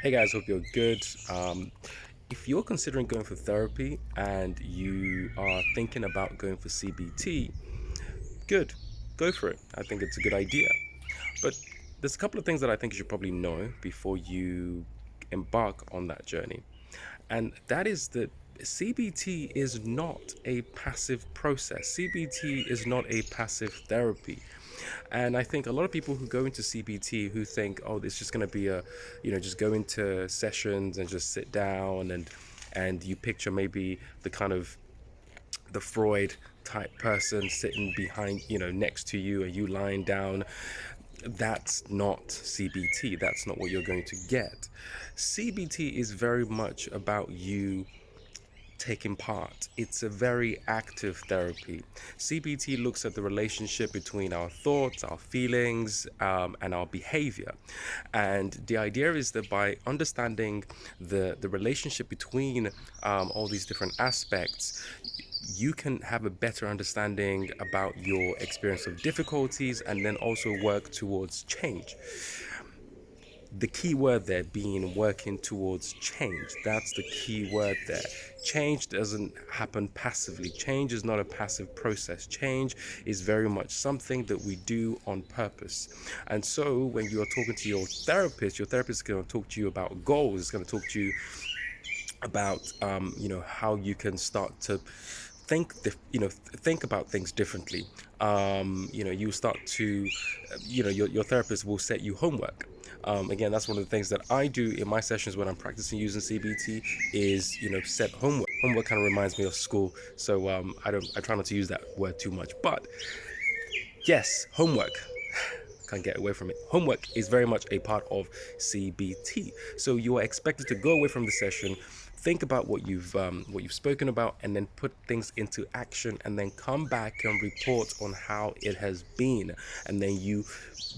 Hey guys, hope you're good. If you're considering going for therapy and you are thinking about going for CBT, good, go for it. I think it's a good idea. But there's a couple of things that I think you should probably know before you embark on that journey. And that is that CBT is not a passive process. CBT is not a passive therapy. And I think a lot of people who go into CBT who think, oh, it's just going to be just go into sessions and just sit down and you picture maybe the kind of the Freud type person sitting behind, next to you, and you lying down. That's not CBT. That's not what you're going to get. CBT is very much about you taking part. It's a very active therapy. CBT looks at the relationship between our thoughts, our feelings, and our behavior. And the idea is that by understanding the relationship between all these different aspects, you can have a better understanding about your experience of difficulties and then also work towards change. The key word there being working towards change. That's the key word there. Change doesn't happen passively. Change is not a passive process. Change is very much something that we do on purpose. And so when you are talking to your therapist is going to talk to you about goals. It's going to talk to you about how you can start to think about things differently. You start to your therapist will set you homework. Again, that's one of the things that I do in my sessions when I'm practicing using CBT is set homework. Kind of reminds me of school, so I try not to use that word too much, but yes, homework. Can't get away from it. Homework is very much a part of CBT. So you are expected to go away from the session, think about what you've spoken about, and then put things into action, and then come back and report on how it has been, and then you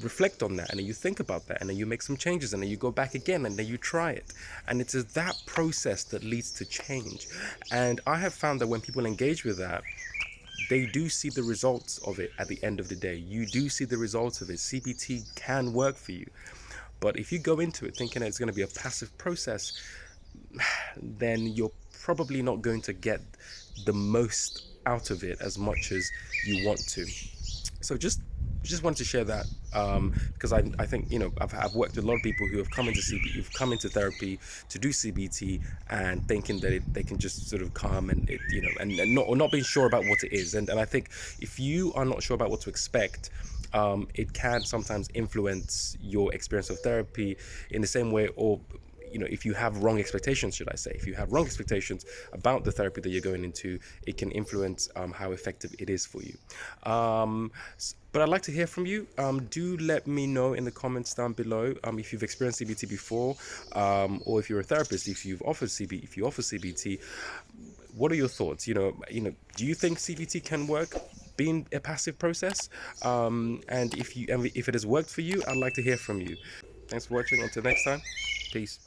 reflect on that, and then you think about that, and then you make some changes, and then you go back again, and then you try it, and it is that process that leads to change. And I have found that when people engage with that, they do see the results of it at the end of the day. You do see the results of it. CBT can work for you. But if you go into it thinking it's going to be a passive process, then you're probably not going to get the most out of it as much as you want to. So just wanted to share that because I think I've worked with a lot of people who have come into who've come into therapy to do CBT and thinking that they can just sort of come and not being sure about what it is, and I think if you are not sure about what to expect, it can sometimes influence your experience of therapy in the same way, or if you have wrong expectations, should I say, if you have wrong expectations about the therapy that you're going into, it can influence how effective it is for you. But I'd like to hear from you. Do let me know in the comments down below if you've experienced CBT before, or if you're a therapist, if you offer CBT. What are your thoughts? Do you think CBT can work being a passive process? And if it has worked for you, I'd like to hear from you. Thanks for watching. Until next time, peace.